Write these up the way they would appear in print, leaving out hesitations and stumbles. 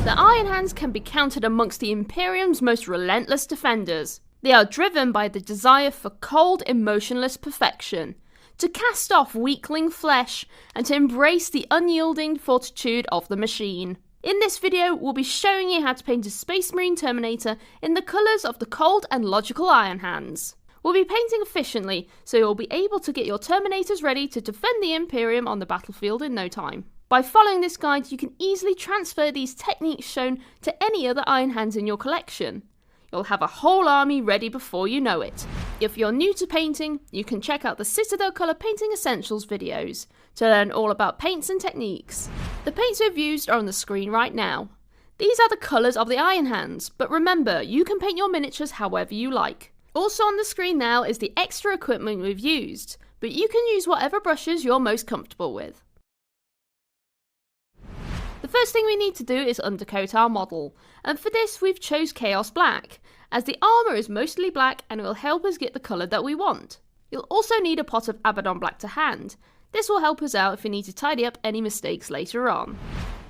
The Iron Hands can be counted amongst the Imperium's most relentless defenders. They are driven by the desire for cold, emotionless perfection, to cast off weakling flesh, and to embrace the unyielding fortitude of the machine. In this video, we'll be showing you how to paint a Space Marine Terminator in the colours of the cold and logical Iron Hands. We'll be painting efficiently, so you'll be able to get your Terminators ready to defend the Imperium on the battlefield in no time. By following this guide, you can easily transfer these techniques shown to any other Iron Hands in your collection. You'll have a whole army ready before you know it. If you're new to painting, you can check out the Citadel Colour Painting Essentials videos to learn all about paints and techniques. The paints we've used are on the screen right now. These are the colours of the Iron Hands, but remember, you can paint your miniatures however you like. Also on the screen now is the extra equipment we've used, but you can use whatever brushes you're most comfortable with. The first thing we need to do is undercoat our model, and for this we've chose Chaos Black, as the armour is mostly black and it will help us get the colour that we want. You'll also need a pot of Abaddon Black to hand. This will help us out if we need to tidy up any mistakes later on.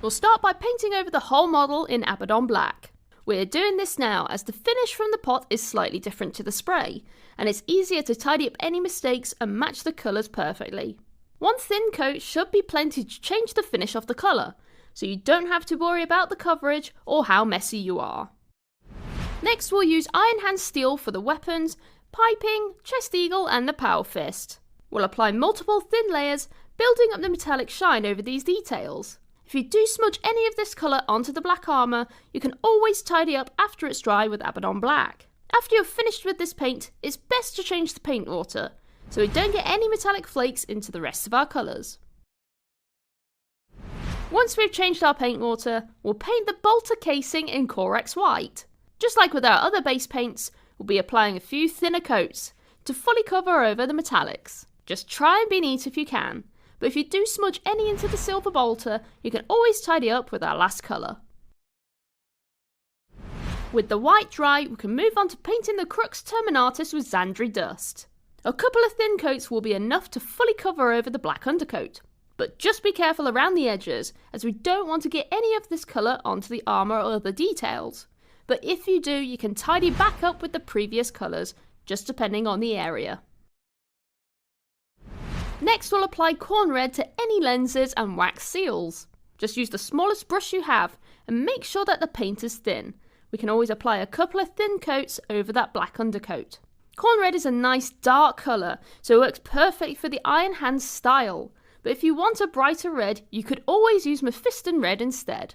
We'll start by painting over the whole model in Abaddon Black. We're doing this now as the finish from the pot is slightly different to the spray, and it's easier to tidy up any mistakes and match the colours perfectly. One thin coat should be plenty to change the finish of the colour, so you don't have to worry about the coverage or how messy you are. Next we'll use Iron Hand Steel for the weapons, piping, chest eagle and the power fist. We'll apply multiple thin layers, building up the metallic shine over these details. If you do smudge any of this colour onto the black armour, you can always tidy up after it's dry with Abaddon Black. After you're finished with this paint, it's best to change the paint water, so we don't get any metallic flakes into the rest of our colours. Once we've changed our paint water, we'll paint the bolter casing in Corex White. Just like with our other base paints, we'll be applying a few thinner coats to fully cover over the metallics. Just try and be neat if you can, but if you do smudge any into the silver bolter, you can always tidy up with our last colour. With the white dry, we can move on to painting the Crux Terminatus with Xandri Dust. A couple of thin coats will be enough to fully cover over the black undercoat. But just be careful around the edges, as we don't want to get any of this colour onto the armour or other details. But if you do, you can tidy back up with the previous colours, just depending on the area. Next we'll apply corn red to any lenses and wax seals. Just use the smallest brush you have, and make sure that the paint is thin. We can always apply a couple of thin coats over that black undercoat. Corn red is a nice dark colour, so it works perfect for the Iron Hands style. But if you want a brighter red, you could always use Mephiston red instead.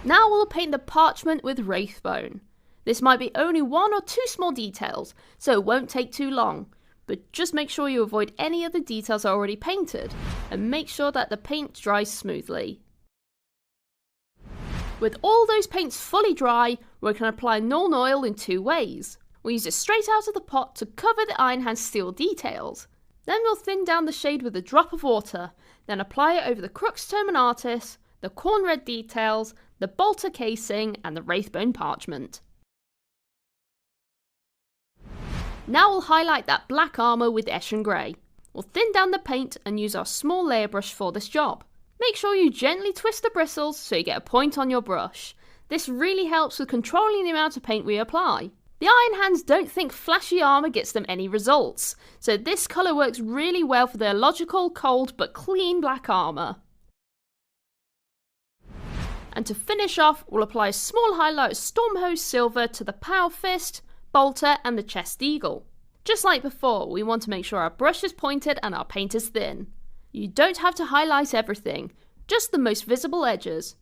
Now we'll paint the parchment with Wraithbone. This might be only one or two small details, so it won't take too long, but just make sure you avoid any of the details already painted, and make sure that the paint dries smoothly. With all those paints fully dry, we can apply Nuln Oil in two ways. We'll use it straight out of the pot to cover the Iron Hand steel details. Then we'll thin down the shade with a drop of water, then apply it over the Crux Terminatus, the corn red details, the bolter casing and the Wraithbone parchment. Now we'll highlight that black armour with Eshin Grey. We'll thin down the paint and use our small layer brush for this job. Make sure you gently twist the bristles so you get a point on your brush. This really helps with controlling the amount of paint we apply. The Iron Hands don't think flashy armour gets them any results, so this colour works really well for their logical, cold but clean black armour. And to finish off, we'll apply a small highlight of Stormhose Silver to the Power Fist, Bolter and the Chest Eagle. Just like before, we want to make sure our brush is pointed and our paint is thin. You don't have to highlight everything, just the most visible edges.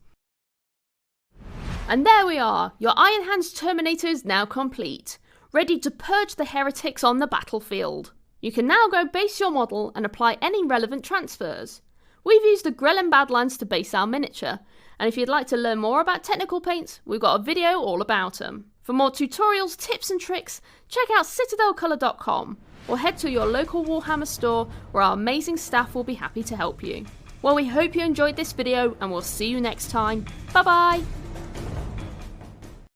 And there we are, your Iron Hands Terminator is now complete, ready to purge the heretics on the battlefield. You can now go base your model and apply any relevant transfers. We've used the Grelin Badlands to base our miniature, and if you'd like to learn more about technical paints, we've got a video all about them. For more tutorials, tips and tricks, check out citadelcolour.com or head to your local Warhammer store where our amazing staff will be happy to help you. Well, we hope you enjoyed this video and we'll see you next time. Bye bye!